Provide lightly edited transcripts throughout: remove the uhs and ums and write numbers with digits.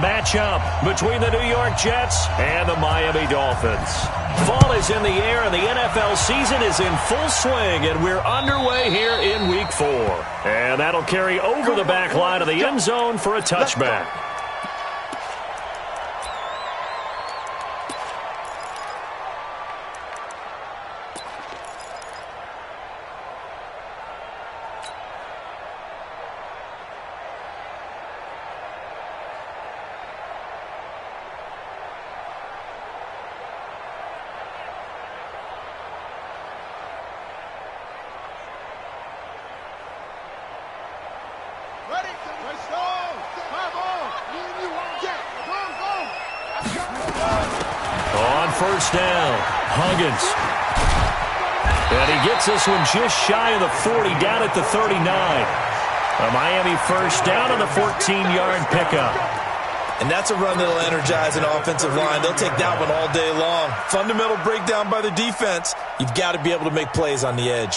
matchup between the New York Jets and the Miami Dolphins. Fall is in the air, and the NFL season is in full swing, and we're underway here in Week 4. And that'll carry over the back line of the end zone for a touchback. First down, Huggins. And he gets this one just shy of the 40, down at the 39. A Miami first down on the 14-yard pickup. And that's a run that'll energize an offensive line. They'll take that one all day long. Fundamental breakdown by the defense. You've got to be able to make plays on the edge.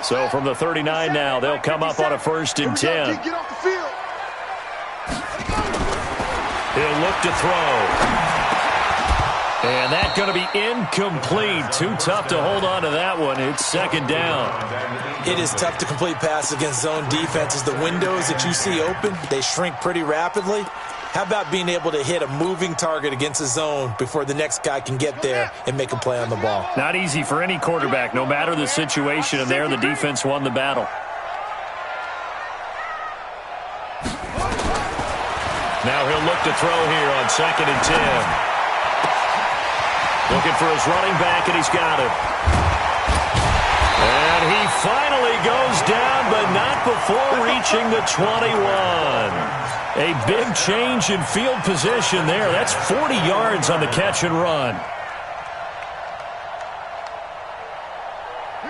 So from the 39 now, they'll come up on a 1st and 10. Get off the field. He'll look to throw. And that's going to be incomplete. Too tough to hold on to that one. It's 2nd down. It is tough to complete passes against zone defenses. The windows that you see open, they shrink pretty rapidly. How about being able to hit a moving target against a zone before the next guy can get there and make a play on the ball? Not easy for any quarterback, no matter the situation. And there, the defense won the battle. Now he'll look to throw here on 2nd and 10. Looking for his running back, and he's got it. And he finally goes down, but not before reaching the 21. A big change in field position there. That's 40 yards on the catch and run.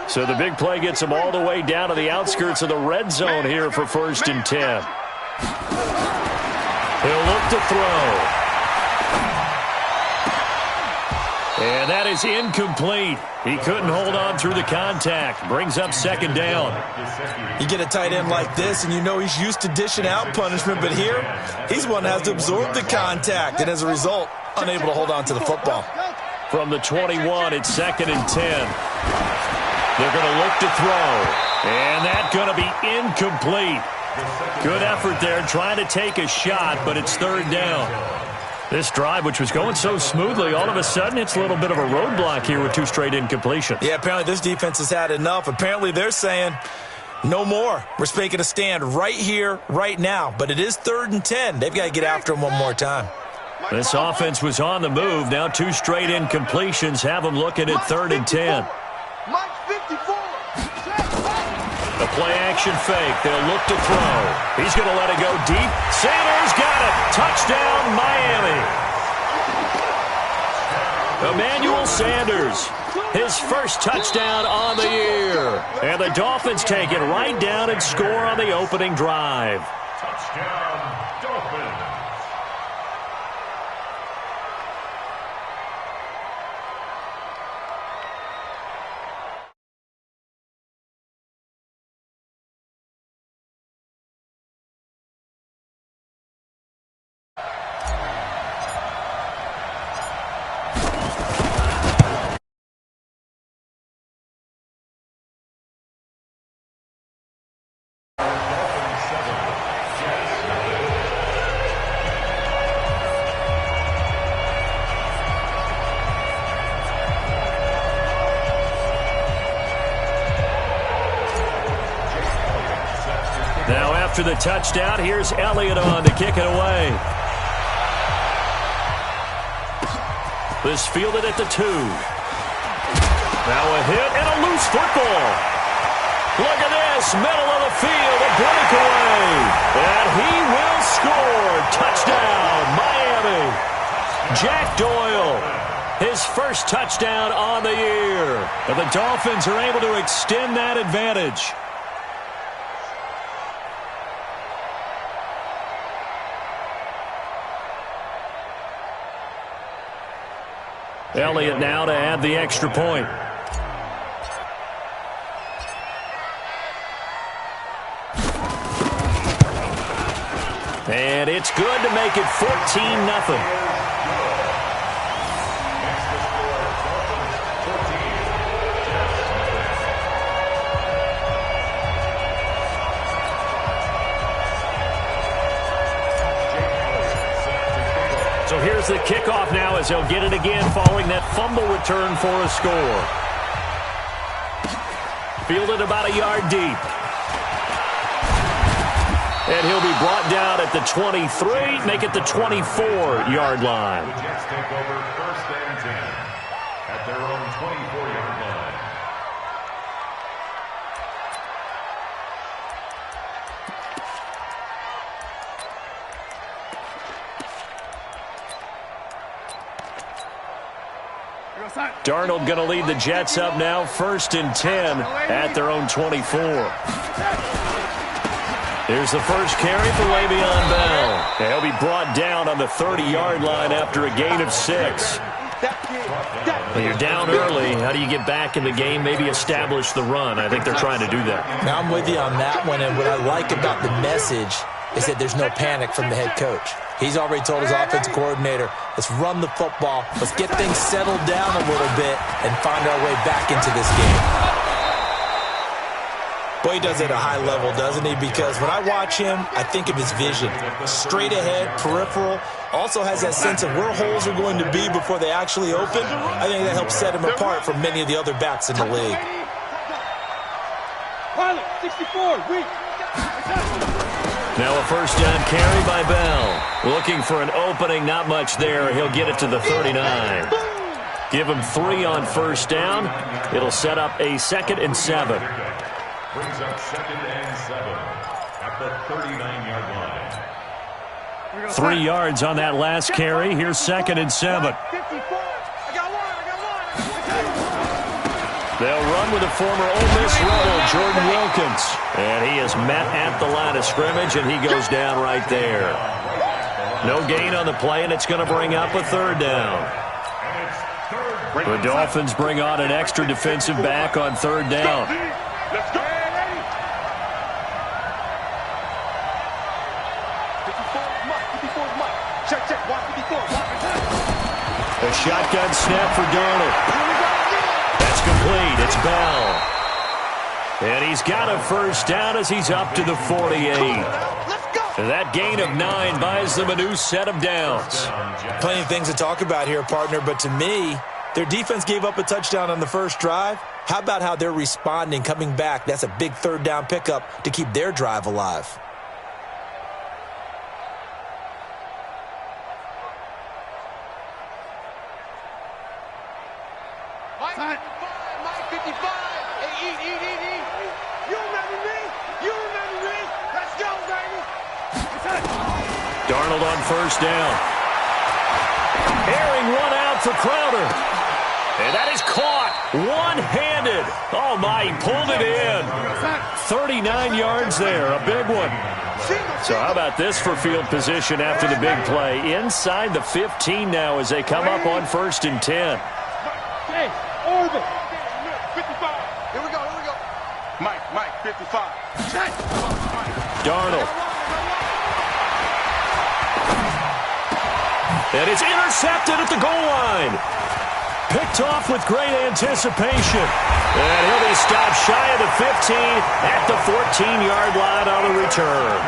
So the big play gets him all the way down to the outskirts of the red zone here for 1st and 10. He'll look to throw. And that is incomplete. He couldn't hold on through the contact. Brings up 2nd down. You get a tight end like this, and you know he's used to dishing out punishment, but here, he's one that has to absorb the contact, and as a result, unable to hold on to the football. From the 21, it's 2nd and 10. They're going to look to throw. And that's going to be incomplete. Good effort there, trying to take a shot, but it's 3rd down. This drive, which was going so smoothly, all of a sudden it's a little bit of a roadblock here with 2 straight incompletions. Yeah, apparently this defense has had enough. Apparently they're saying, no more. We're making a stand right here, right now. But it is 3rd and 10. They've got to get after him one more time. This offense was on the move. Now 2 straight incompletions have them looking at 3rd and 10. The play-action fake. They'll look to throw. He's going to let it go deep. Sanders got it. Touchdown, Miami. Emmanuel Sanders, his first touchdown on the year. And the Dolphins take it right down and score on the opening drive. Touchdown, Dolphins. Now after the touchdown, here's Elliott on to kick it away. This fielded at the 2. Now a hit and a loose football. Look at this, middle of the field, a breakaway. And he will score. Touchdown, Miami. Jack Doyle, his first touchdown on the year. And the Dolphins are able to extend that advantage. Elliott now to add the extra point. And it's good to make it 14-0. So here's the kickoff now as they'll get it again following that fumble return for a score. Fielded about a yard deep. And he'll be brought down at the 23, make it the 24-yard line. The Jets take over 1st and 10 at their own 24-yard line. Darnold going to lead the Jets up now, 1st and 10 at their own 24. Here's the first carry for Le'Veon Bell. And he'll be brought down on the 30-yard line after a gain of 6. When you're down early, how do you get back in the game, maybe establish the run? I think they're trying to do that. Now I'm with you on that one, and what I like about the message is that there's no panic from the head coach. He's already told his offensive coordinator, let's run the football, let's get things settled down a little bit, and find our way back into this game. Boy, he does it at a high level, doesn't he? Because when I watch him, I think of his vision. Straight ahead, peripheral, also has that sense of where holes are going to be before they actually open. I think that helps set him apart from many of the other backs in the league. 64, weak. Now a first down carry by Bell. Looking for an opening, not much there. He'll get it to the 39. Give him 3 on first down. It'll set up a 2nd and 7. Brings up 2nd and 7 at the 39-yard line. 3 yards on that last carry. Here's 2nd and 7. They'll run with the former Ole Miss Rebel, Jordan Wilkins. And he is met at the line of scrimmage, and he goes down right there. No gain on the play, and it's going to bring up a 3rd down. The Dolphins bring on an extra defensive back on 3rd down. A shotgun snap for Darnold. That's complete. It's Bell. And he's got a first down as he's up to the 48. And that gain of 9 buys them a new set of downs. Plenty of things to talk about here, partner, but to me, their defense gave up a touchdown on the first drive. How about how they're responding, coming back? That's a big 3rd down pickup to keep their drive alive. Mike 55. Hey, eat. You remember me? Let's go, baby. Darnold on first down. Airing one out for Crowder. And that is caught one-handed. Oh, my, he pulled it in. 39 yards there, a big one. So how about this for field position after the big play? Inside the 15 now as they come up on 1st and 10. Hey, Orville. 55. Here we go. Mike, 55. Darnold. And it's intercepted at the goal line. Picked off with great anticipation. And he'll be stopped shy of the 15 at the 14-yard line on the return.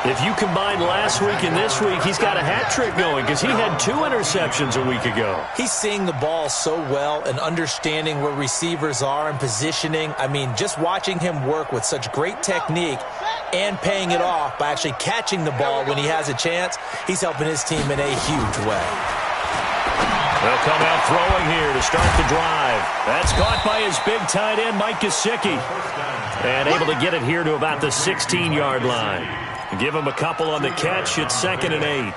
If you combine last week and this week, he's got a hat trick going because he had 2 interceptions a week ago. He's seeing the ball so well and understanding where receivers are and positioning. I mean, just watching him work with such great technique and paying it off by actually catching the ball when he has a chance, he's helping his team in a huge way. They'll come out throwing here to start the drive. That's caught by his big tight end, Mike Gesicki. And able to get it here to about the 16-yard line. Give him a couple on the catch. It's 2nd and 8.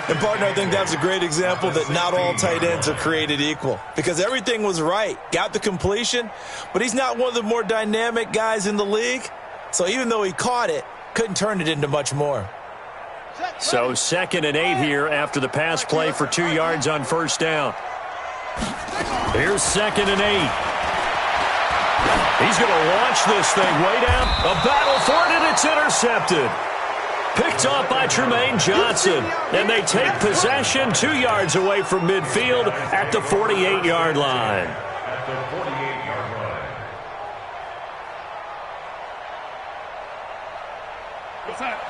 And, partner, I think that's a great example that not all tight ends are created equal. Because everything was right. Got the completion, but he's not one of the more dynamic guys in the league. So even though he caught it, couldn't turn it into much more. So 2nd and 8 here after the pass play for 2 yards on first down. Here's 2nd and 8. He's going to launch this thing way down. A battle for it, and it's intercepted. Picked off by Tremaine Johnson. And they take possession 2 yards away from midfield at the 48-yard line. At the 48-yard line. What's that?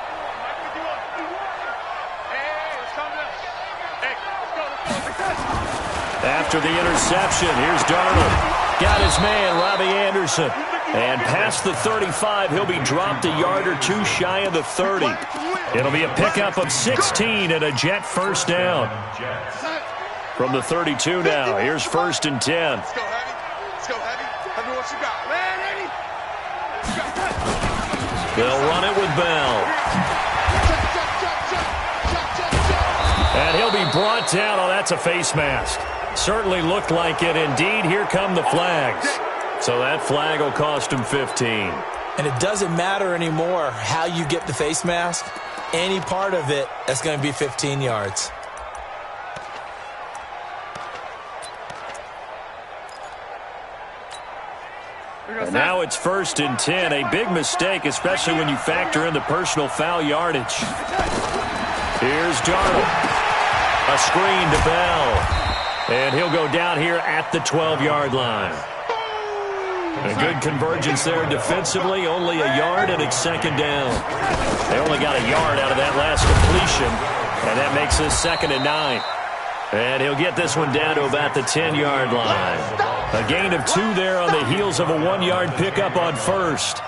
After the interception, here's Darnold. Got his man, Robbie Anderson. And past the 35, he'll be dropped a yard or two shy of the 30. It'll be a pickup of 16 and a Jet first down. From the 32 now, here's 1st and 10. Let's go, Heavy. Let's go, Heavy. Heavy, what you got? Man, Heavy. They'll run it with Bell. And he'll be brought down. Oh, that's a face mask. Certainly looked like it. Indeed, here come the flags. So that flag will cost him 15. And it doesn't matter anymore how you get the face mask. Any part of it, that's going to be 15 yards. And now it's 1st and 10. A big mistake, especially when you factor in the personal foul yardage. Here's Darnold. A screen to Bell. And he'll go down here at the 12-yard line. A good convergence there defensively. Only a yard, and it's 2nd down. They only got a yard out of that last completion, and that makes this 2nd and 9. And he'll get this one down to about the 10-yard line. A gain of 2 there on the heels of a 1-yard pickup on 1st.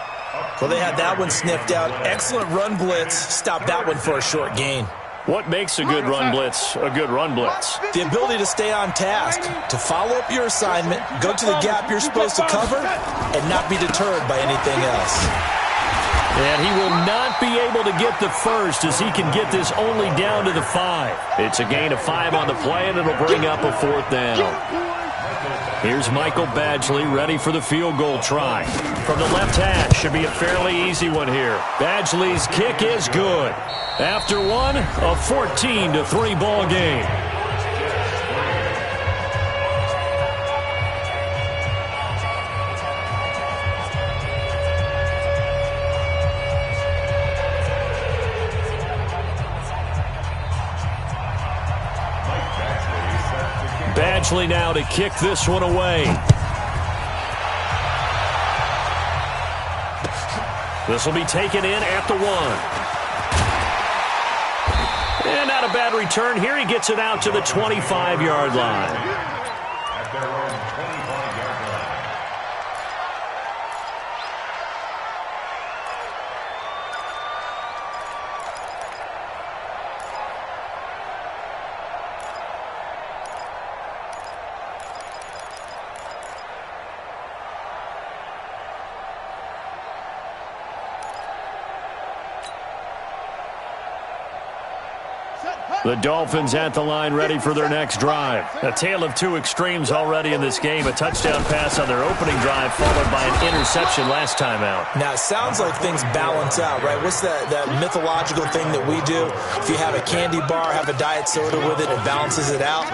Well, they had that one sniffed out. Excellent run blitz. Stopped that one for a short gain. What makes a good run blitz a good run blitz? The ability to stay on task, to follow up your assignment, go to the gap you're supposed to cover, and not be deterred by anything else. And he will not be able to get the first as he can get this only down to the 5. It's a gain of 5 on the play, and it'll bring up a 4th down. Here's Michael Badgley ready for the field goal try. From the left hash, should be a fairly easy one here. Badgley's kick is good. After one, a 14-3 ball game. Badgley now to kick this one away. This will be taken in at the 1. And not a bad return here. He gets it out to the 25-yard line. At their own 25-yard line. The Dolphins at the line ready for their next drive. A tale of 2 extremes already in this game. A touchdown pass on their opening drive followed by an interception last time out. Now, it sounds like things balance out, right? What's that mythological thing that we do? If you have a candy bar, have a diet soda with it, it balances it out.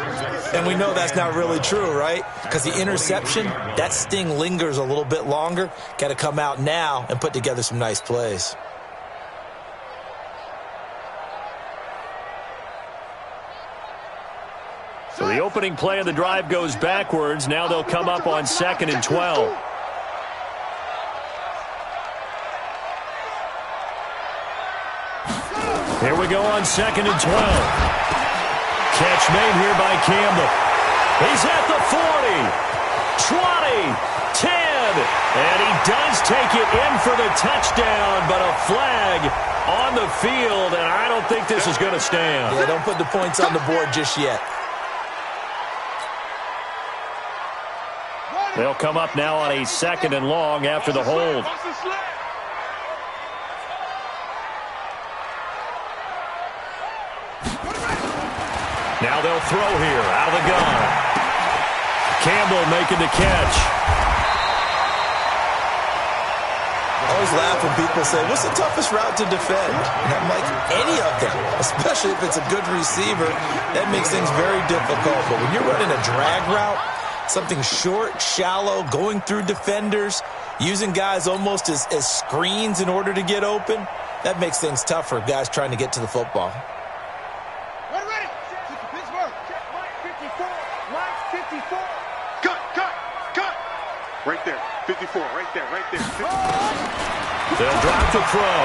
And we know that's not really true, right? Because the interception, that sting lingers a little bit longer. Got to come out now and put together some nice plays. So the opening play of the drive goes backwards. Now they'll come up on 2nd and 12. Here we go on 2nd and 12. Catch made here by Campbell. He's at the 40, 20, 10, and he does take it in for the touchdown, but a flag on the field, and I don't think this is going to stand. Yeah, don't put the points on the board just yet. They'll come up now on a 2nd and long after the hold. Now they'll throw here out of the gun. Campbell making the catch. I always laugh when people say, what's the toughest route to defend? And I'm like, any of them, especially if it's a good receiver. That makes things very difficult. But when you're running a drag route, something short, shallow, going through defenders, using guys almost as screens in order to get open, That makes things tough for guys trying to get to the football. Ready. Pittsburgh. Mike 54. Mike 54. Cut. Right there. 54. Right there. 54. They'll drop the throw.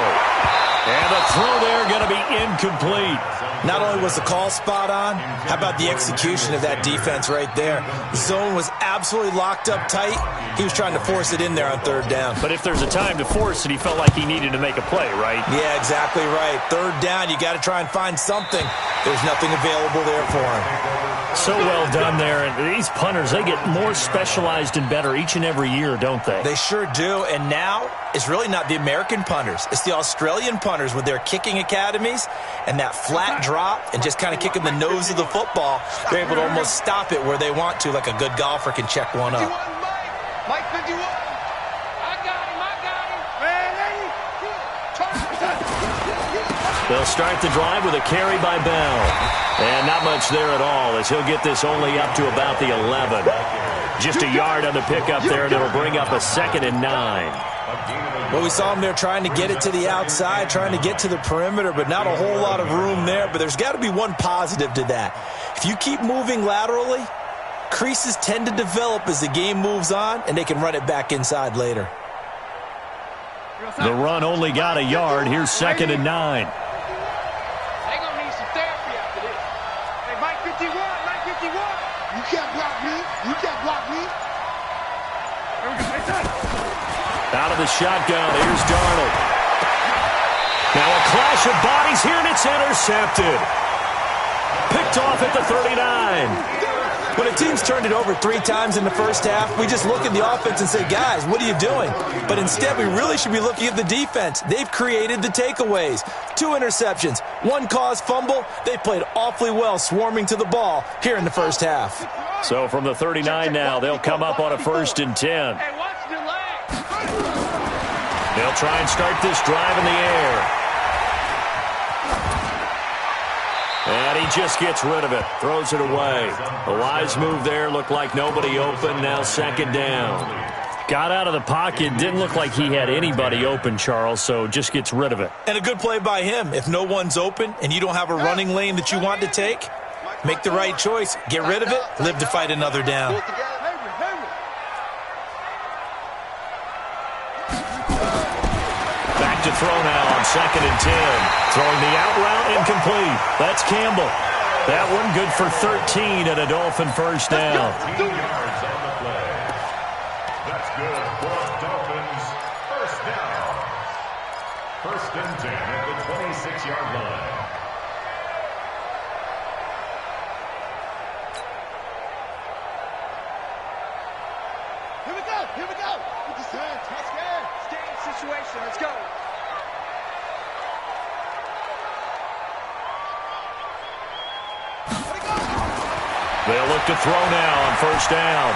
And the throw there going to be incomplete. Not only was the call spot on, how about the execution of that defense right there? The zone was absolutely locked up tight. He was trying to force it in there on third down. But if there's a time to force it, he felt like he needed to make a play, right? Yeah, exactly right. Third down, you got to try and find something. There's nothing available there for him. So well done there. And these punters, they get more specialized and better each and every year, don't they? They sure do. And now it's really not the American punters. It's the Australian punters with their kicking academies and that flat drop and just kind of kicking the nose of the football. They're able to almost stop it where they want to, like a good golfer can check one up. Mike 51. I got him. They'll start the drive with a carry by Bell. And not much there at all as he'll get this only up to about the 11. Just a yard on the pickup there, and it'll bring up a 2nd and 9. Well, we saw him there trying to get it to the outside, trying to get to the perimeter, but not a whole lot of room there. But there's got to be one positive to that. If you keep moving laterally, creases tend to develop as the game moves on, and they can run it back inside later. The run only got a yard. Here's 2nd and 9. They're going to need some therapy after this. Hey, Mike 51. You can't block me. Out of the shotgun, here's Darnold. Now a clash of bodies here, and it's intercepted. Picked off at the 39. When a team's turned it over 3 times in the first half, we just look at the offense and say, guys, what are you doing? But instead, we really should be looking at the defense. They've created the takeaways. 2 interceptions, 1 caused fumble. They played awfully well swarming to the ball here in the first half. So from the 39 now, they'll come up on a 1st and 10. Hey, watch the leg. They'll try and start this drive in the air. And he just gets rid of it, throws it away. A wise move there, looked like nobody open, now 2nd down. Got out of the pocket, didn't look like he had anybody open, Charles, so just gets rid of it. And a good play by him. If no one's open and you don't have a running lane that you want to take, make the right choice, get rid of it, live to fight another down. To throw now on 2nd and 10. Throwing the out route incomplete. That's Campbell. That one good for 13 and a Dolphin 1st down. 2 yards on the play. That's good for Dolphins 1st down. 1st and 10 at the 26-yard line. Here we go. Touchdown. Stay in situation. Let's go. They'll look to throw now on 1st down.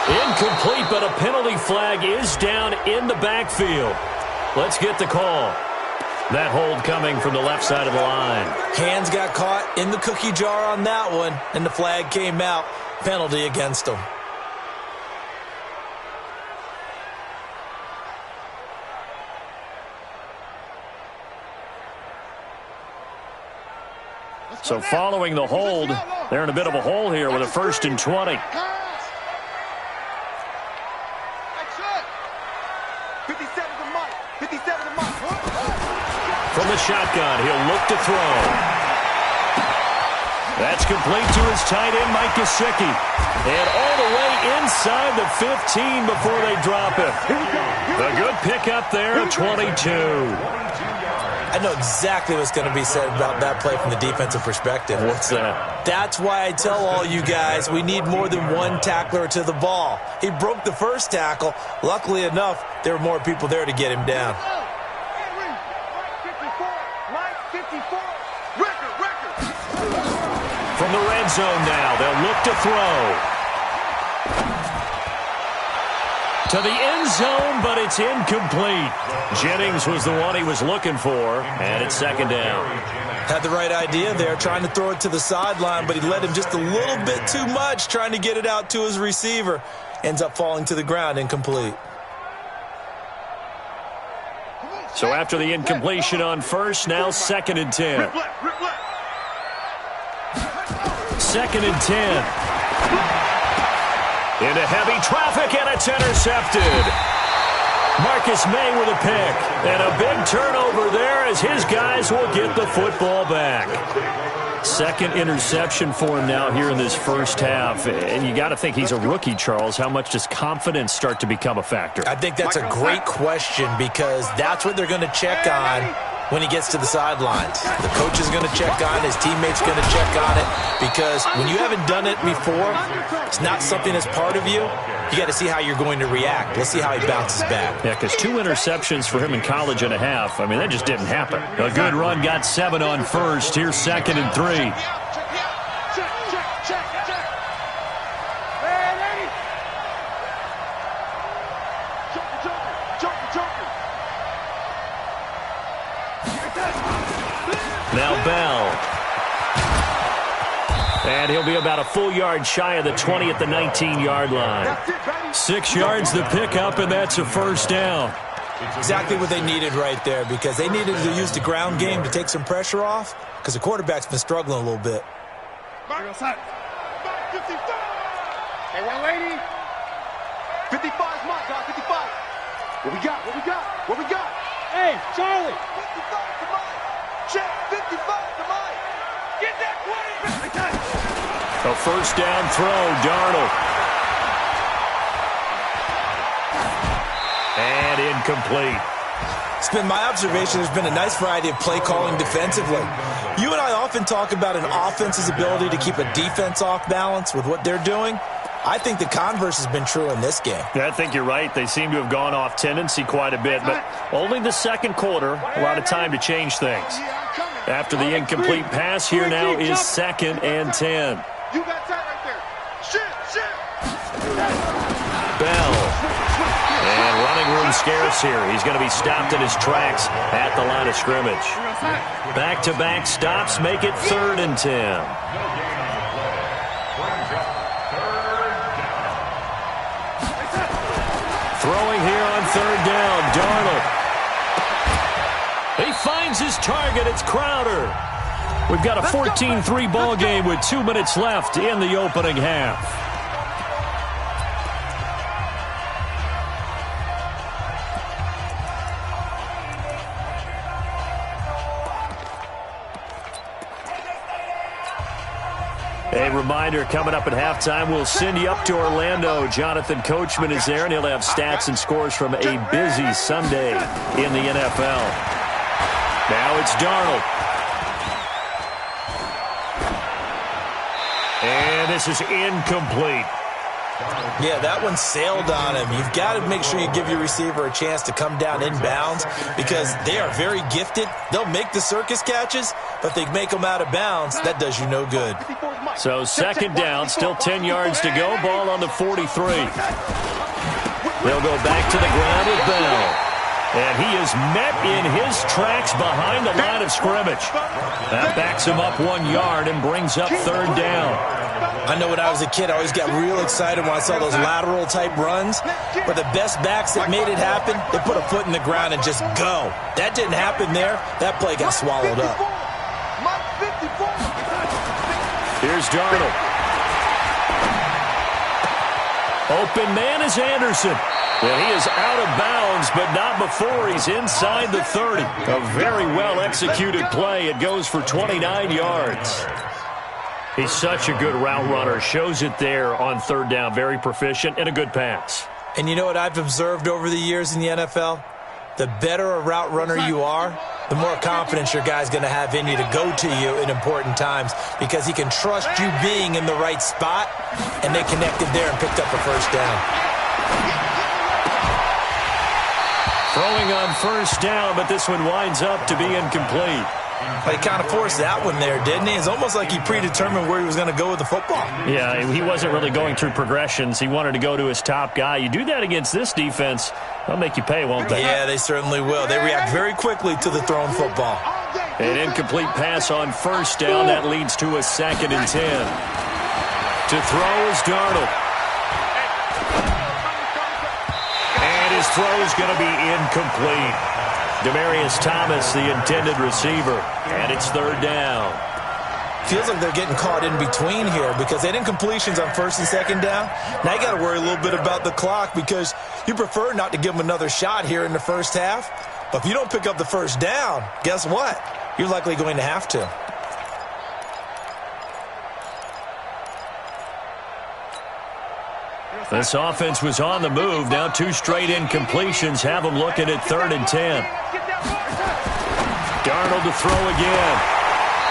Incomplete, but a penalty flag is down in the backfield. Let's get the call. That hold coming from the left side of the line. Hands got caught in the cookie jar on that one, and the flag came out. Penalty against them. So following the hold, they're in a bit of a hole here with a 1st and 20. From the shotgun, he'll look to throw. That's complete to his tight end, Mike Gesicki. And all the way inside the 15 before they drop it. A good pickup there at 22. I know exactly what's going to be said about that play from the defensive perspective. What's that? That's why I tell all you guys we need more than one tackler to the ball. He broke the first tackle. Luckily enough, there were more people there to get him down. From the red zone now, they'll look to throw. To the end zone, but it's incomplete. Jennings was the one he was looking for, and it's 2nd down. Had the right idea there, trying to throw it to the sideline, but he led him just a little bit too much, trying to get it out to his receiver. Ends up falling to the ground, incomplete. So after the incompletion on first, now 2nd and 10. 2nd and 10. Into heavy traffic, and it's intercepted. Marcus May with a pick. And a big turnover there as his guys will get the football back. 2nd interception for him now here in this first half. And you got to think he's a rookie, Charles. How much does confidence start to become a factor? I think that's a great question because that's what they're going to check on when he gets to the sidelines. The coach is going to check on it. His teammates going to check on it because when you haven't done it before, it's not something that's part of you. You got to see how you're going to react. Let's see how he bounces back. Yeah, because 2 interceptions for him in college and a half. I mean, that just didn't happen. A good run, got 7 on first. Here's 2nd and 3. Now Bell. And he'll be about a full yard shy of the 20 at the 19-yard line. 6 yards the pickup, and that's a first down. Exactly what they needed right there because they needed to use the ground game to take some pressure off because the quarterback's been struggling a little bit. Hey, 180. 55 is mine, dog. 55. What we got? What we got? What we got? Hey, Charlie. 55 to mine. Check. 55 to mine. Get that 20. A first down throw, Darnold. And incomplete. It's been my observation there's been a nice variety of play calling defensively. You and I often talk about an offense's ability to keep a defense off balance with what they're doing. I think the converse has been true in this game. Yeah, I think you're right. They seem to have gone off tendency quite a bit, but only the second quarter, a lot of time to change things. After the incomplete pass, here now is 2nd and 10. You got time right there. Shit. Bell. And running room scarce here. He's going to be stopped in his tracks at the line of scrimmage. Back-to-back stops make it 3rd and 10. Throwing here on 3rd down, Darnold. He finds his target. It's Crowder. We've got a 14-3 ball game with 2 minutes left in the opening half. A reminder, coming up at halftime, we'll send you up to Orlando. Jonathan Coachman is there, and he'll have stats and scores from a busy Sunday in the NFL. Now it's Darnold. And this is incomplete. Yeah, that one sailed on him. You've got to make sure you give your receiver a chance to come down inbounds because they are very gifted. They'll make the circus catches, but if they make them out of bounds, that does you no good. So 2nd down, still 10 yards to go. Ball on the 43. They'll go back to the ground with Bell. And he is met in his tracks behind the line of scrimmage. That backs him up 1 yard and brings up 3rd down. I know when I was a kid, I always got real excited when I saw those lateral-type runs. But the best backs that made it happen, they put a foot in the ground and just go. That didn't happen there. That play got swallowed up. Here's Darnold. Open man is Anderson. Well, he is out of bounds, but not before he's inside the 30. A very well-executed play. It goes for 29 yards. He's such a good route runner. Shows it there on 3rd down. Very proficient and a good pass. And you know what I've observed over the years in the NFL? The better a route runner you are, the more confidence your guy's going to have in you to go to you in important times because he can trust you being in the right spot, and they connected there and picked up a first down. Throwing on 1st down, but this one winds up to be incomplete. He kind of forced that one there, didn't he? It's almost like he predetermined where he was going to go with the football. Yeah, he wasn't really going through progressions. He wanted to go to his top guy. You do that against this defense, they'll make you pay, won't they? Yeah, they certainly will. They react very quickly to the thrown football. An incomplete pass on 1st down. That leads to a 2nd and 10. To throw is Darnold. And his throw is going to be incomplete. Demaryius Thomas, the intended receiver, and it's third down. Feels like they're getting caught in between here because they didn't completions on first and second down. Now you got to worry a little bit about the clock because you prefer not to give them another shot here in the first half. But if you don't pick up the first down, guess what? You're likely going to have to. This offense was on the move. Now 2 straight incompletions have them looking at 3rd and 10. Darnold to throw again.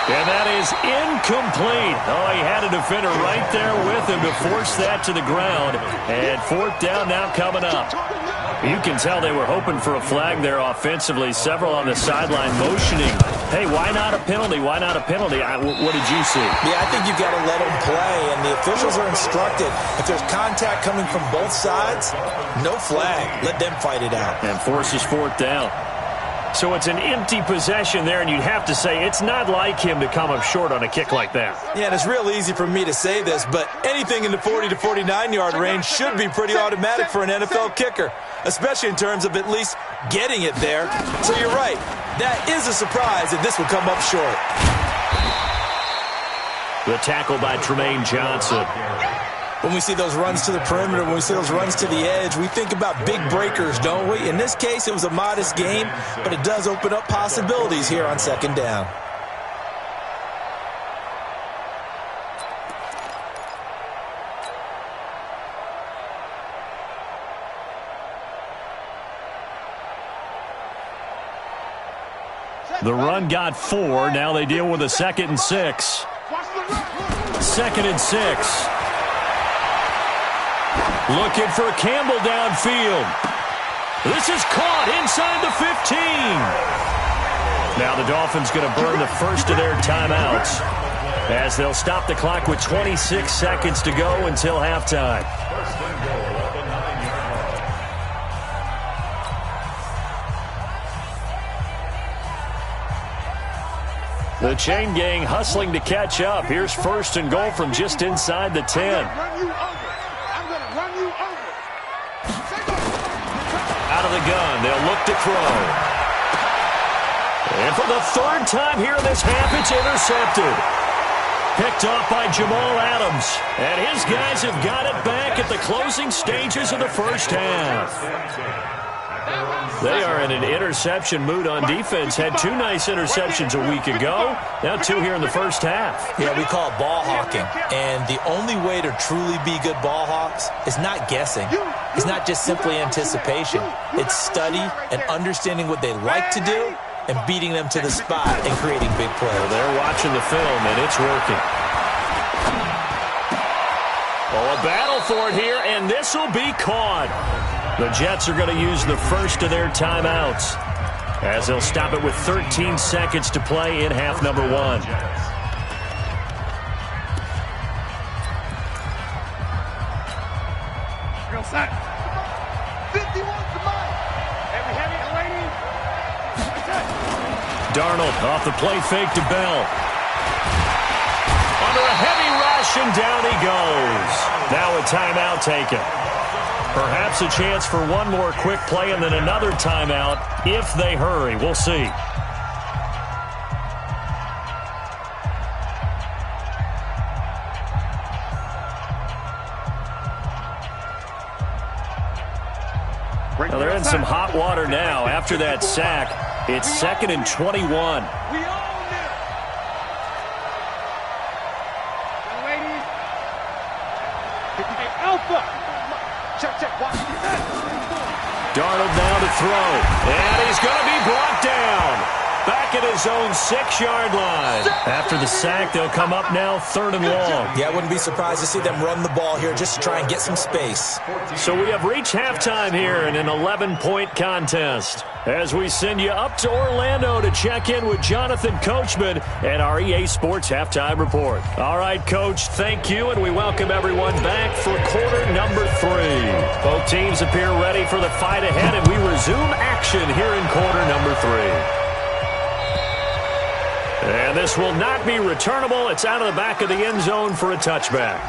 And that is incomplete. Oh, he had a defender right there with him to force that to the ground. And 4th down now coming up. You can tell they were hoping for a flag there offensively. Several on the sideline motioning. Hey, why not a penalty? Why not a penalty? What did you see? Yeah, I think you've got to let them play. And the officials are instructed, if there's contact coming from both sides, no flag. Let them fight it out. And forces 4th down. So it's an empty possession there, and you'd have to say it's not like him to come up short on a kick like that. Yeah, and it's real easy for me to say this, but anything in the 40 to 49-yard range should be pretty automatic for an NFL kicker, especially in terms of at least getting it there. So you're right. That is a surprise that this would come up short. The tackle by Tremaine Johnson. When we see those runs to the perimeter, when we see those runs to the edge, we think about big breakers, don't we? In this case, it was a modest game, but it does open up possibilities here on 2nd down. The run got 4. Now they deal with a 2nd and 6. 2nd and 6. Looking for Campbell downfield. This is caught inside the 15. Now the Dolphins going to burn the first of their timeouts as they'll stop the clock with 26 seconds to go until halftime. The chain gang hustling to catch up. Here's 1st and goal from just inside the 10. Out of the gun, they'll look to throw. And for the 3rd time here in this half, it's intercepted. Picked off by Jamal Adams. And his guys have got it back at the closing stages of the first half. They are in an interception mood on defense. Had 2 nice interceptions a week ago. Now 2 here in the first half. Yeah, we call it ball hawking. And the only way to truly be good ball hawks is not guessing. It's not just simply anticipation. It's study and understanding what they like to do and beating them to the spot and creating big plays. Well, they're watching the film, and it's working. Oh, a battle for it here, and this will be caught. The Jets are going to use the first of their timeouts as they'll stop it with 13 seconds to play in half number 1. Real set. 51 to Mike. Heavy, lady. Darnold off the play fake to Bell. Under a heavy rush, and down he goes. Now a timeout taken. Perhaps a chance for one more quick play and then another timeout if they hurry. We'll see. Well, they're in some hot water now. After that sack, it's 2nd and 21. We own it. Ladies. Alpha. Check. Watch. Darnold now to throw. And he's going to be brought down. Back at his own 6-yard line. After the sack, they'll come up now 3rd and long. Yeah, I wouldn't be surprised to see them run the ball here just to try and get some space. So we have reached halftime here in an 11-point contest. As we send you up to Orlando to check in with Jonathan Coachman and our EA Sports Halftime Report. All right, Coach, thank you, and we welcome everyone back for quarter number 3. Both teams appear ready for the fight ahead, and we resume action here in quarter number 3. And this will not be returnable. It's out of the back of the end zone for a touchback.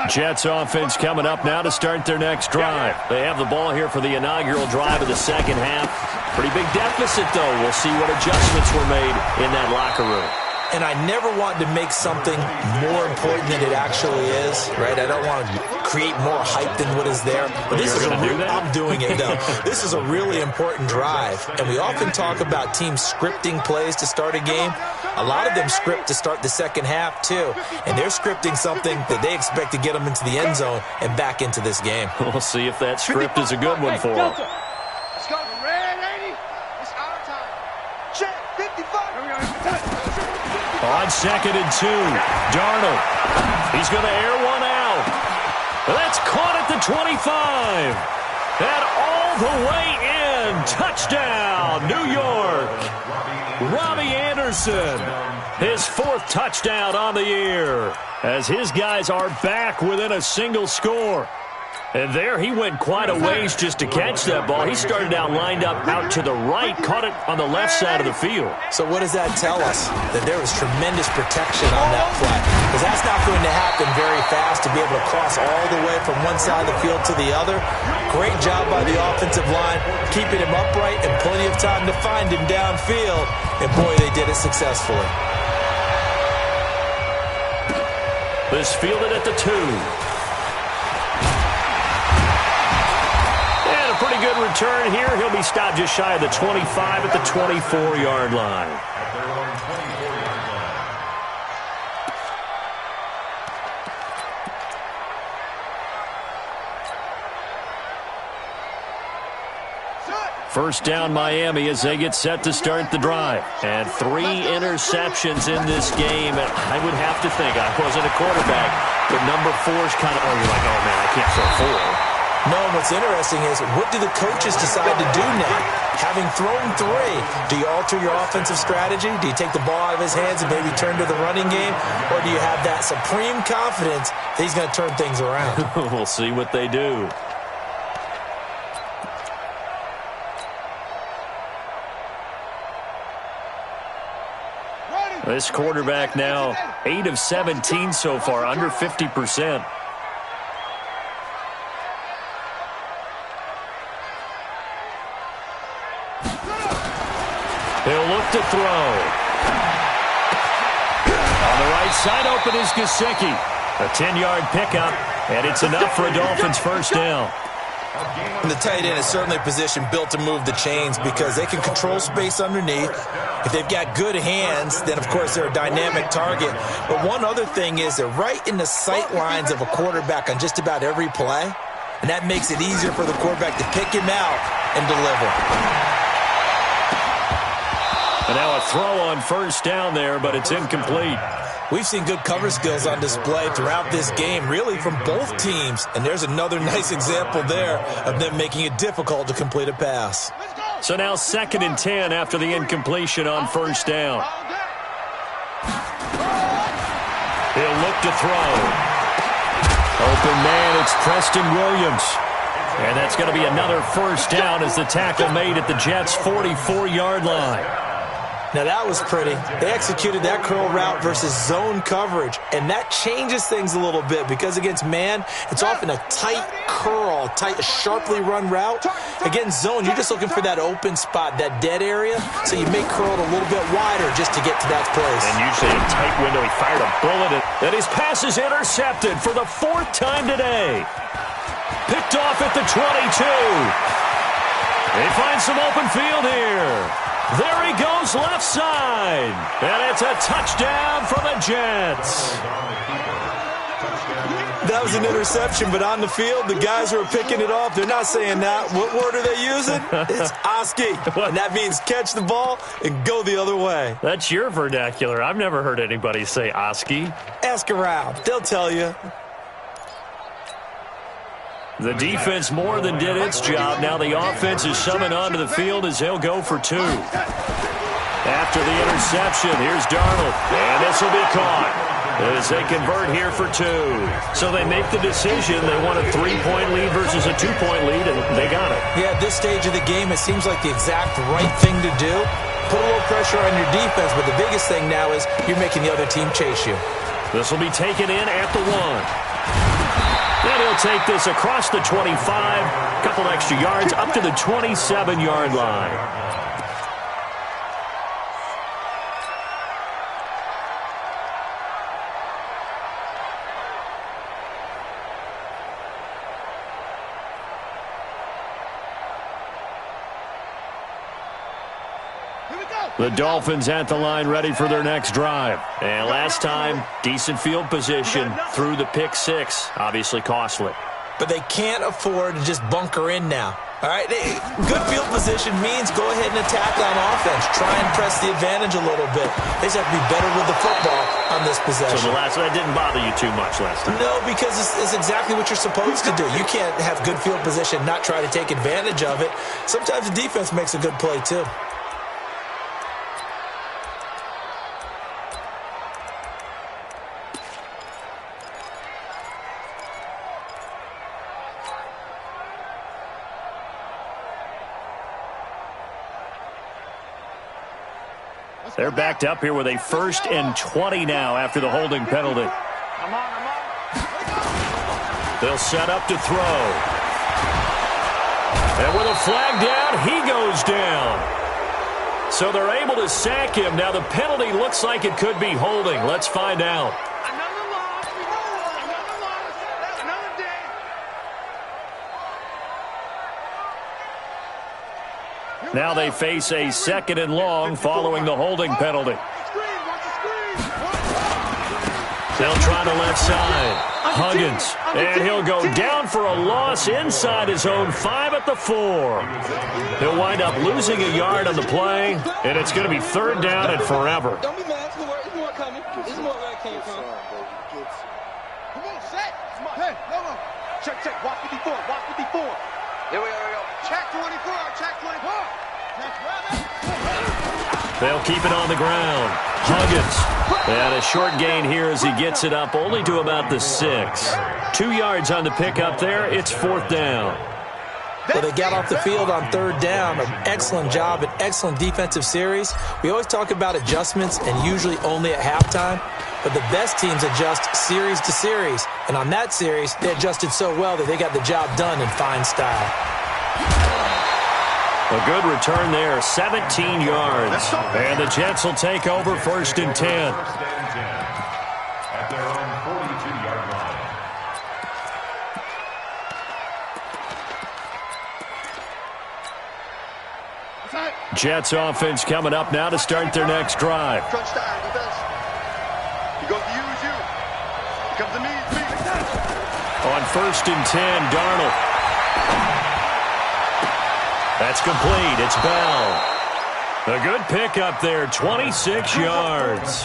Jets offense coming up now to start their next drive. They have the ball here for the inaugural drive of the second half. Pretty big deficit, though. We'll see what adjustments were made in that locker room. And I never want to make something more important than it actually is, right? I don't want to create more hype than what is there. But this is I'm doing it, though. This is a really important drive. And we often talk about teams scripting plays to start a game. A lot of them script to start the second half, too. And they're scripting something that they expect to get them into the end zone and back into this game. We'll see if that script is a good one for them. Let's go. Red 80. It's our time. Check. 55. On 2nd and 2, Darnold. He's going to air one out. That's caught at the 25. And all the way in. Touchdown, New York. Robbie Anderson. His 4th touchdown on the year. As his guys are back within a single score. And there he went quite a ways just to catch that ball. He started out lined up out to the right, caught it on the left side of the field. So what does that tell us? That there was tremendous protection on that play. Because that's not going to happen very fast to be able to cross all the way from one side of the field to the other. Great job by the offensive line, keeping him upright and plenty of time to find him downfield. And boy, they did it successfully. This fielded at the 2. Pretty good return here. He'll be stopped just shy of the 25 at the 24-yard line. First down, Miami, as they get set to start the drive. And 3 interceptions in this game. And I would have to think, I wasn't a quarterback, but number 4's kind of, you're like, oh, man, I can't throw 4. No, and what's interesting is, what do the coaches decide to do now? Having thrown 3, do you alter your offensive strategy? Do you take the ball out of his hands and maybe turn to the running game? Or do you have that supreme confidence that he's going to turn things around? We'll see what they do. This quarterback now 8 of 17 so far, under 50%. He'll look to throw. On the right side, open is Gesicki. A 10-yard pickup, and it's enough for a Dolphins first down. And the tight end is certainly a position built to move the chains because they can control space underneath. If they've got good hands, then, of course, they're a dynamic target. But one other thing is they're right in the sight lines of a quarterback on just about every play, and that makes it easier for the quarterback to pick him out and deliver. And now a throw on first down there, but it's incomplete. We've seen good cover skills on display throughout this game, really from both teams. And there's another nice example there of them making it difficult to complete a pass. So now 2nd and 10 after the incompletion on first down. He'll look to throw. Open man, it's Preston Williams. And that's going to be another first down as the tackle made at the Jets' 44-yard line. Now, that was pretty. They executed that curl route versus zone coverage, and that changes things a little bit because against man, it's often a tight curl, sharply run route. Against zone, you're just looking for that open spot, that dead area, so you make curl a little bit wider just to get to that place. And usually a tight window, he fired a bullet, and his pass is intercepted for the 4th time today. Picked off at the 22. They find some open field here. There he goes left side. And it's a touchdown for the Jets. That was an interception, but on the field, the guys who are picking it off, they're not saying that. What word are they using? It's Oski. And that means catch the ball and go the other way. That's your vernacular. I've never heard anybody say Oski. Ask around. They'll tell you. The defense more than did its job. Now the offense is summoned onto the field as they'll go for 2. After the interception, here's Darnold. And this will be caught as they convert here for 2. So they make the decision. They want a 3-point lead versus a 2-point lead, and they got it. Yeah, at this stage of the game, it seems like the exact right thing to do. Put a little pressure on your defense, but the biggest thing now is you're making the other team chase you. This will be taken in at the 1. And he'll take this across the 25, a couple extra yards up to the 27-yard line. The Dolphins at the line ready for their next drive. And last time, decent field position through the pick six. Obviously costly. But they can't afford to just bunker in now. All right, good field position means go ahead and attack on offense. Try and press the advantage a little bit. They just have to be better with the football on this possession. So that didn't bother you too much last time? No, because it's exactly what you're supposed to do. You can't have good field position, not try to take advantage of it. Sometimes the defense makes a good play, too. They're backed up here with a 1st and 20 now after the holding penalty. They'll set up to throw. And with a flag down, he goes down. So they're able to sack him. Now the penalty looks like it could be holding. Let's find out. Now they face a 2nd and long following the holding penalty. They'll try the left side. Huggins. And he'll go down for a loss inside his own 5 at the 4. He'll wind up losing a yard on the play, and it's going to be 3rd down and forever. Don't be mad. There's more coming. There's more where it came from. Come on, set. Hey, no. Check. Watch 54. Watch 54. Here we go. Check 24. Check 24. They'll keep it on the ground. Huggins. And a short gain here as he gets it up only to about the 6. 2 yards on the pickup there. It's 4th down. Well, they got off the field on 3rd down. An excellent job, an excellent defensive series. We always talk about adjustments and usually only at halftime. But the best teams adjust series to series. And on that series, they adjusted so well that they got the job done in fine style. A good return there, 17 yards. And the Jets will take over 1st and 10. At their own 42-yard line. Jets offense coming up now to start their next drive. Crunch time, defense. He goes to use you. He comes to me. On 1st and 10, Darnold. That's complete. It's Bell. A good pickup there, 26 yards.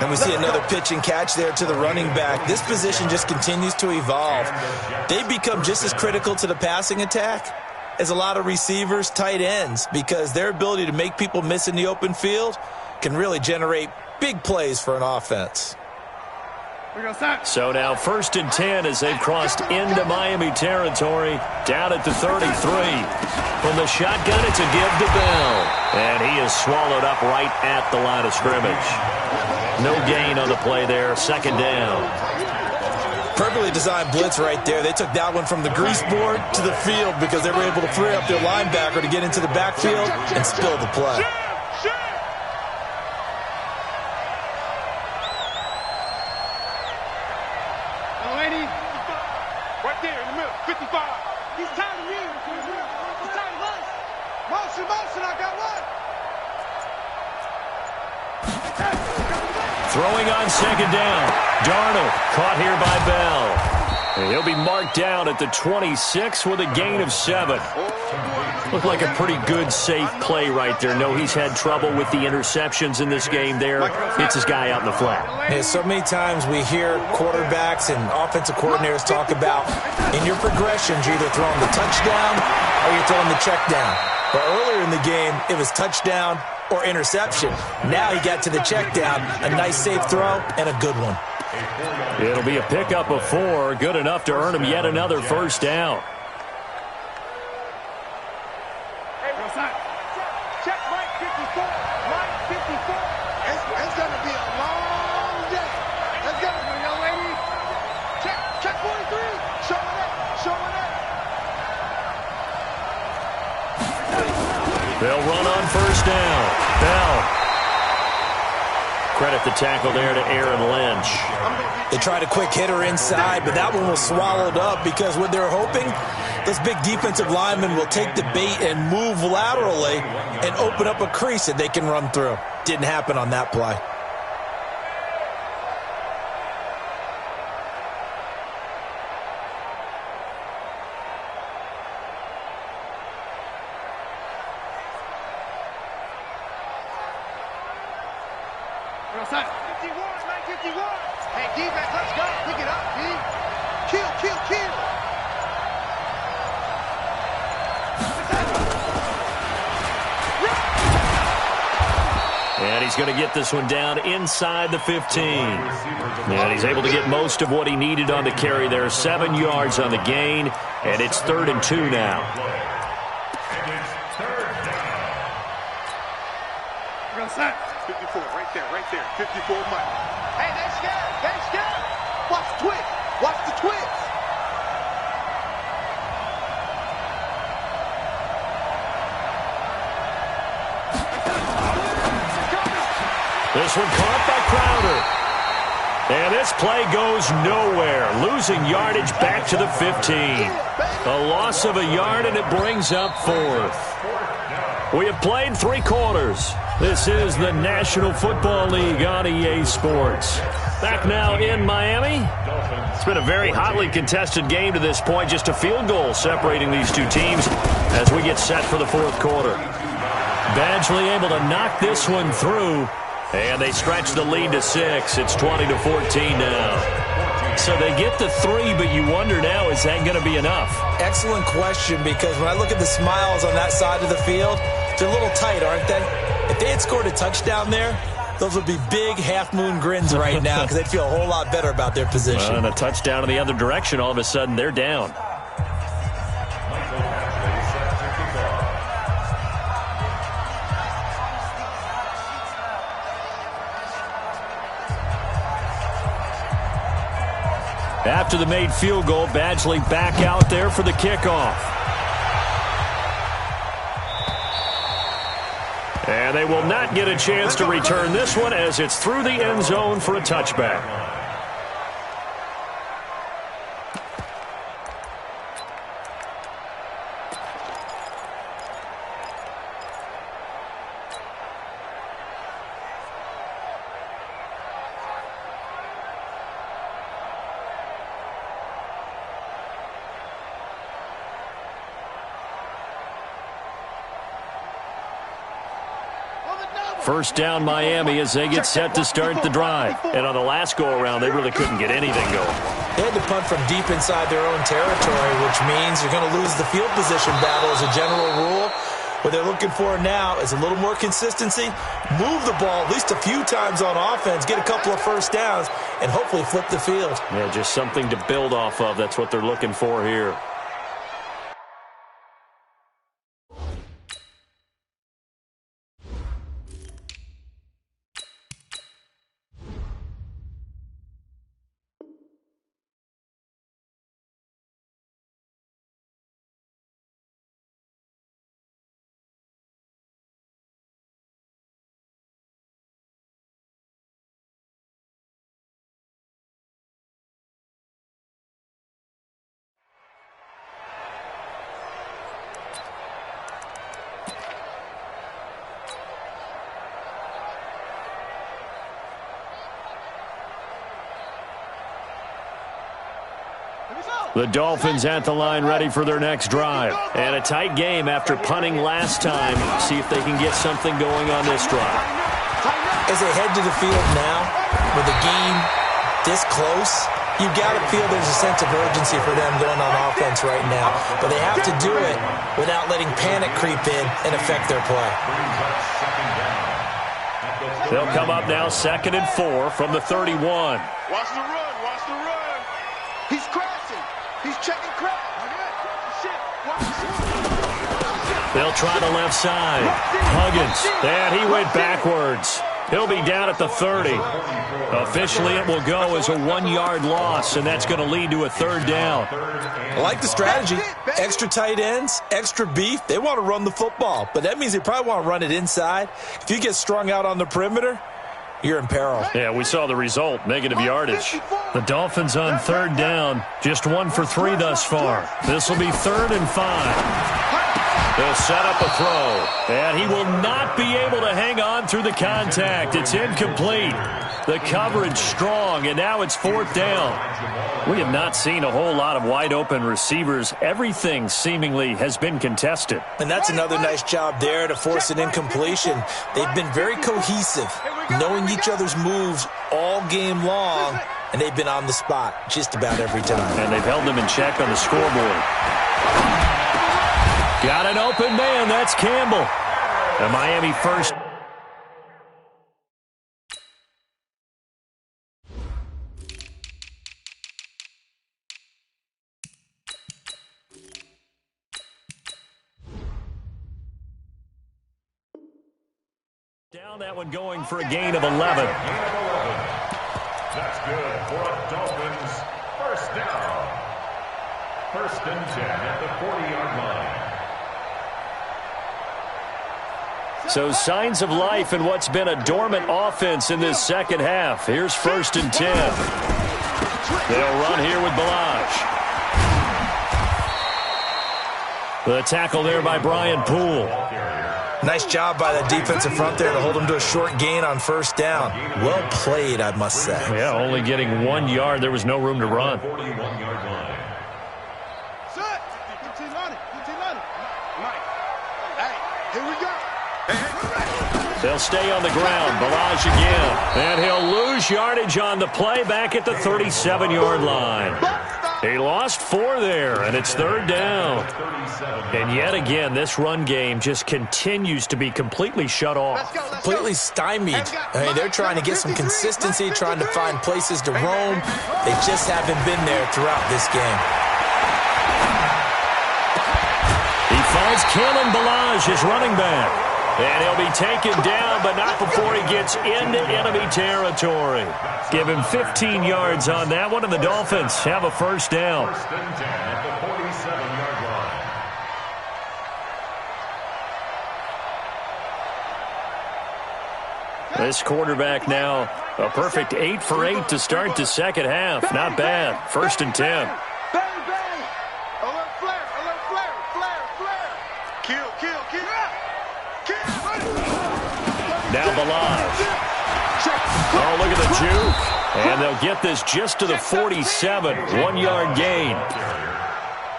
And we see another pitch and catch there to the running back. This position just continues to evolve. They become just as critical to the passing attack as a lot of receivers, tight ends, because their ability to make people miss in the open field can really generate big plays for an offense. So now 1st and 10 as they've crossed into Miami territory, down at the 33. From the shotgun, it's a give to Bell. And he is swallowed up right at the line of scrimmage. No gain on the play there, 2nd down. Perfectly designed blitz right there. They took that one from the grease board to the field because they were able to free up their linebacker to get into the backfield and spill the play. Right there in the middle, 55. He's tired of you. He's tired of us. Motion, I got one. Throwing on 2nd down. Darnold caught here by Bell. And he'll be marked down at the 26 with a gain of 7. Looked like a pretty good, safe play right there. No, he's had trouble with the interceptions in this game there. Hits his guy out in the flat. Yeah, so many times we hear quarterbacks and offensive coordinators talk about in your progressions, you're either throwing the touchdown or you're throwing the check down. But earlier in the game, it was touchdown or interception. Now he got to the check down, a nice safe throw, and a good one. It'll be a pickup of 4, good enough to earn him yet another 1st down. Check right 54. Right 54. It's going to be a long day. It's going to be, young lady. Check 43. They'll run on first down. Bell. Credit the tackle there to Aaron Lynch. They tried a quick hitter inside, but that one was swallowed up because what they're hoping, those big defensive linemen will take the bait and move laterally and open up a crease that they can run through. Didn't happen on that play. And he's going to get this one down inside the 15. And he's able to get most of what he needed on the carry there. 7 yards on the gain, and it's 3rd and 2 now. And it's 3rd down. 54, right there. 54 Mike. Hey, they scared. Watch the twist. Watch the twist. This one caught by Crowder. And this play goes nowhere. Losing yardage back to the 15. A loss of a yard, and it brings up 4th. We have played 3 quarters. This is the National Football League on EA Sports. Back now in Miami. It's been a very hotly contested game to this point. Just a field goal separating these two teams as we get set for the 4th quarter. Badgley able to knock this one through. And they stretch the lead to 6. It's 20-14 now. So they get the 3, but you wonder now, is that going to be enough? Excellent question, because when I look at the smiles on that side of the field, they're a little tight, aren't they? If they had scored a touchdown there, those would be big half-moon grins right now because they'd feel a whole lot better about their position. Well, and a touchdown in the other direction, all of a sudden they're down. After the made field goal, Badgley back out there for the kickoff. And they will not get a chance to return this one as it's through the end zone for a touchback. First down Miami as they get set to start the drive. And on the last go-around, they really couldn't get anything going. They had to punt from deep inside their own territory, which means you're going to lose the field position battle as a general rule. What they're looking for now is a little more consistency, move the ball at least a few times on offense, get a couple of first downs, and hopefully flip the field. Yeah, just something to build off of. That's what they're looking for here. The Dolphins at the line ready for their next drive. And a tight game after punting last time. See if they can get something going on this drive. As they head to the field now, with the game this close, you've got to feel there's a sense of urgency for them going on offense right now. But they have to do it without letting panic creep in and affect their play. They'll come up now 2nd and 4 from the 31. Watch the run. Watch the run. He's crashing. He's checking crash. They'll try the left side. Huggins. And he went backwards. He'll be down at the 30. Officially, it will go as a 1-yard loss, and that's going to lead to a third down. I like the strategy. Extra tight ends, extra beef. They want to run the football, but that means they probably want to run it inside. If you get strung out on the perimeter, you're in peril. Yeah, we saw the result, negative yardage. The Dolphins on third down, just 1 for 3 thus far. This will be 3rd and 5. They'll set up a throw, and he will not be able to hang on through the contact. It's incomplete. The coverage strong, and now it's 4th down. We have not seen a whole lot of wide-open receivers. Everything seemingly has been contested. And that's another nice job there to force an incompletion. They've been very cohesive, knowing each other's moves all game long, and they've been on the spot just about every time. And they've held them in check on the scoreboard. Got an open man. That's Campbell. The Miami first. Down that one going for a gain of 11. That's good for a Dolphins first down. 1st and 10 at the 40-yard line. So signs of life in what's been a dormant offense in this second half. Here's 1st and 10. They'll run here with Balaj. The tackle there by Brian Poole. Nice job by the defensive front there to hold him to a short gain on 1st down. Well played, I must say. Yeah, only getting 1 yard. There was no room to run. 41-yard line. Here we go. They'll stay on the ground. Balaj again. And he'll lose yardage on the play back at the 37-yard line. He lost 4 there, and it's 3rd down. And yet again, this run game just continues to be completely shut off. Completely stymied. I mean, they're trying to get some consistency, trying to find places to roam. They just haven't been there throughout this game. He finds Kalen Balaj, his running back. And he'll be taken down, but not before he gets into enemy territory. Give him 15 yards on that one, and the Dolphins have a 1st down. 1st and 10 at the 47-yard line. This quarterback now a perfect 8 for 8 to start the second half. Not bad. 1st and 10. Bang, bang. Alert flare, alert flare, flare, flare. Kill, kill, kill. Now Balaj. Oh, look at the juke. And they'll get this just to the 47. 1-yard gain.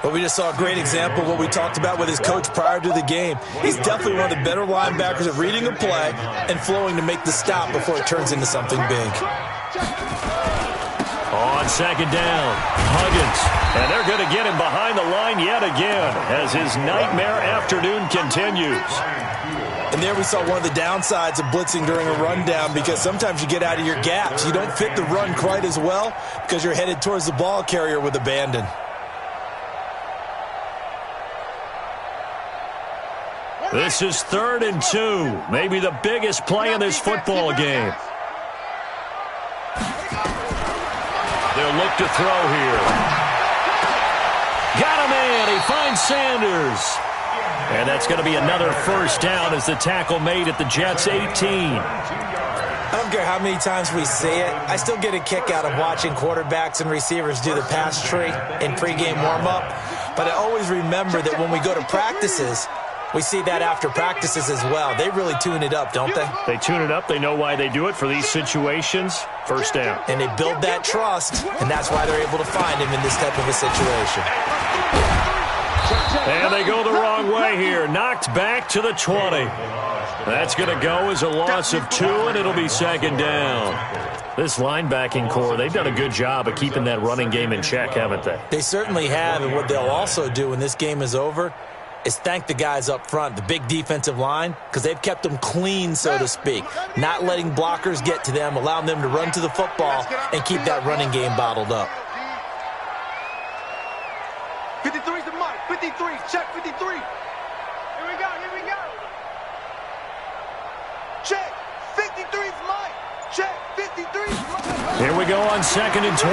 Well, we just saw a great example of what we talked about with his coach prior to the game. He's definitely one of the better linebackers at reading a play and flowing to make the stop before it turns into something big. On 2nd down, Huggins. And they're going to get him behind the line yet again as his nightmare afternoon continues. And there we saw one of the downsides of blitzing during a rundown, because sometimes you get out of your gaps. You don't fit the run quite as well because you're headed towards the ball carrier with abandon. This is 3rd and 2. Maybe the biggest play in this football game. They'll look to throw here. Got a man. He finds Sanders. And that's going to be another 1st down as the tackle made at the Jets' 18. I don't care how many times we say it, I still get a kick out of watching quarterbacks and receivers do the pass tree in pregame warm-up. But I always remember that when we go to practices, we see that after practices as well. They really tune it up, don't they? They tune it up. They know why they do it for these situations. 1st down. And they build that trust, and that's why they're able to find him in this type of a situation. And they go the wrong way here. Knocked back to the 20. That's going to go as a loss of 2, and it'll be 2nd down. This linebacking core, they've done a good job of keeping that running game in check, haven't they? They certainly have, and what they'll also do when this game is over is thank the guys up front, the big defensive line, because they've kept them clean, so to speak, not letting blockers get to them, allowing them to run to the football and keep that running game bottled up. 53's the mic. 53. Check 53. Here we go. Here we go. Check 53. 53's Mike. Check, 53's Mike. Here we go on 2nd and 12.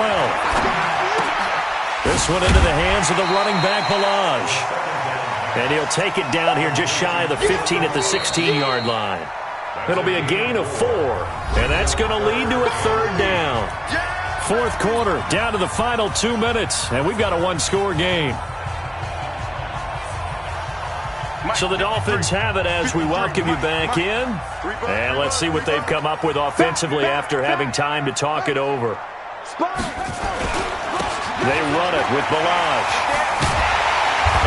This one into the hands of the running back, Balaj. And he'll take it down here just shy of the 15 at the 16-yard line. It'll be a gain of 4, and that's going to lead to a 3rd down. 4th quarter, down to the final 2 minutes, and we've got a one-score game. So the Dolphins have it as we welcome you back in. And let's see what they've come up with offensively after having time to talk it over. They run it with Balaj.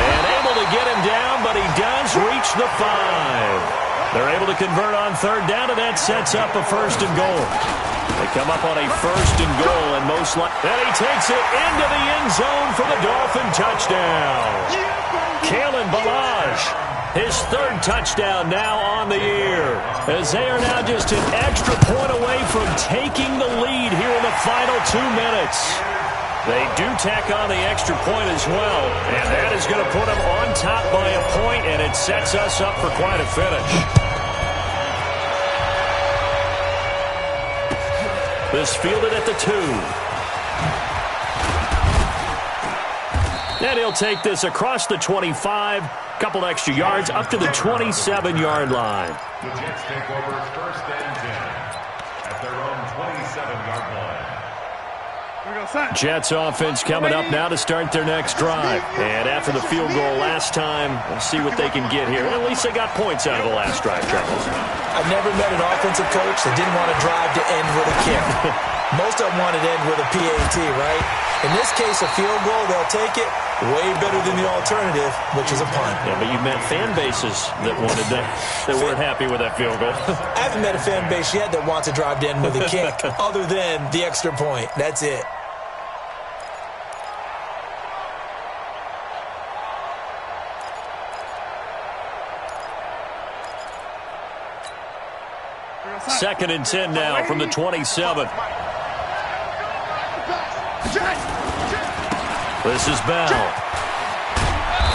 And able to get him down, but he does reach the 5. They're able to convert on 3rd down, and that sets up a 1st and goal. They come up on a 1st and goal, and and he takes it into the end zone for the Dolphin touchdown. Kalen Balaj, his 3rd touchdown now on the year, as they are now just an extra point away from taking the lead here in the final 2 minutes. They do tack on the extra point as well, and that is going to put them on top by a point, and it sets us up for quite a finish. This fielded at the 2. And he'll take this across the 25, couple extra yards, up to the 27-yard line. The Jets take over 1st and 10 at their own 27-yard line. Jets offense coming up now to start their next drive. And after the field goal last time, we'll see what they can get here. At least they got points out of the last drive, Charles. I've never met an offensive coach that didn't want a drive to end with a kick. Most of them want it to end with a PAT, right? In this case, a field goal, they'll take it. Way better than the alternative, which is a punt. Yeah, but you've met fan bases that wanted that weren't happy with that field goal. I haven't met a fan base yet that wants a drive to end with a kick, other than the extra point. That's it. Second and 10 now from the 27. This is Bell.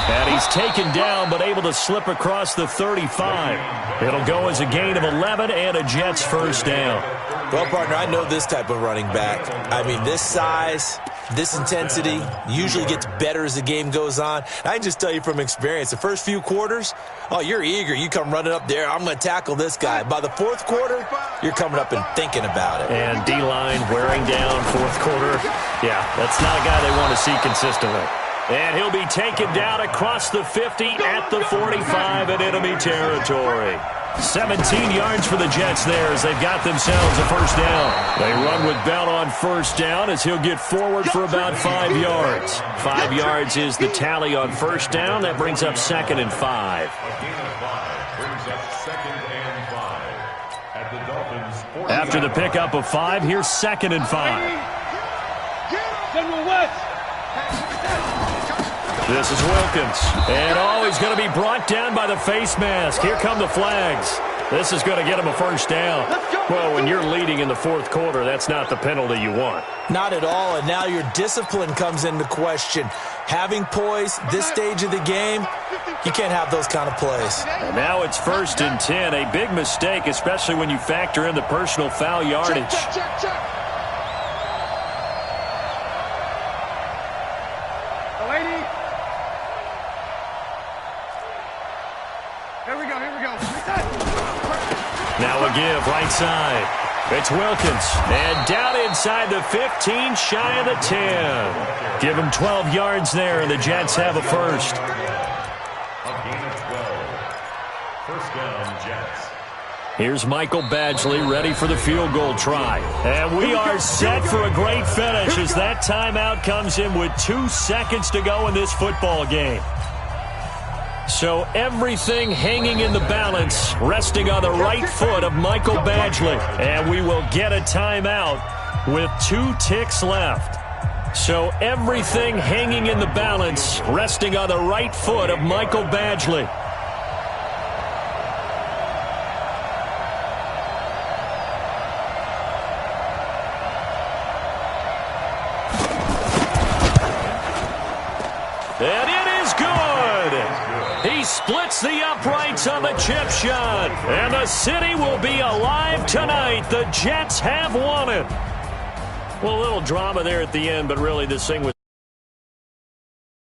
And he's taken down, but able to slip across the 35. It'll go as a gain of 11 and a Jets 1st down. Well, partner, I know this type of running back. I mean, this size, this intensity usually gets better as the game goes on. I can just tell you from experience, the first few quarters, oh, you're eager. You come running up there, I'm going to tackle this guy. By the 4th quarter, you're coming up and thinking about it. And D-line wearing down 4th quarter. Yeah, that's not a guy they want to see consistently. And he'll be taken down across the 50 at the 45 in enemy territory. 17 yards for the Jets there as they've got themselves a 1st down. They run with Bell on 1st down as he'll get forward for about 5 yards. 5 yards is the tally on 1st down. That brings up 2nd and 5. A gain of 5 brings up 2nd and 5 at the Dolphins' 40. After the pickup of 5, here's 2nd and 5. This is Wilkins. And he's going to be brought down by the face mask. Here come the flags. This is going to get him a 1st down. Well, when you're leading in the 4th quarter, that's not the penalty you want. Not at all, and now your discipline comes into question. Having poise, this stage of the game, you can't have those kind of plays. And now it's 1st and 10. A big mistake, especially when you factor in the personal foul yardage. Check. Now a give, right side. It's Wilkins. And down inside the 15, shy of the 10. Give him 12 yards there, and the Jets have a 1st. A gain of 12. 1st down, Jets. Here's Michael Badgley ready for the field goal try. And we are set for a great finish as that timeout comes in with 2 seconds to go in this football game. So everything hanging in the balance, resting on the right foot of Michael Badgley. And we will get a timeout with 2 ticks left. So everything hanging in the balance, resting on the right foot of Michael Badgley. And it is good. He splits the uprights on the chip shot. And the city will be alive tonight. The Jets have won it. Well, a little drama there at the end, but really this thing was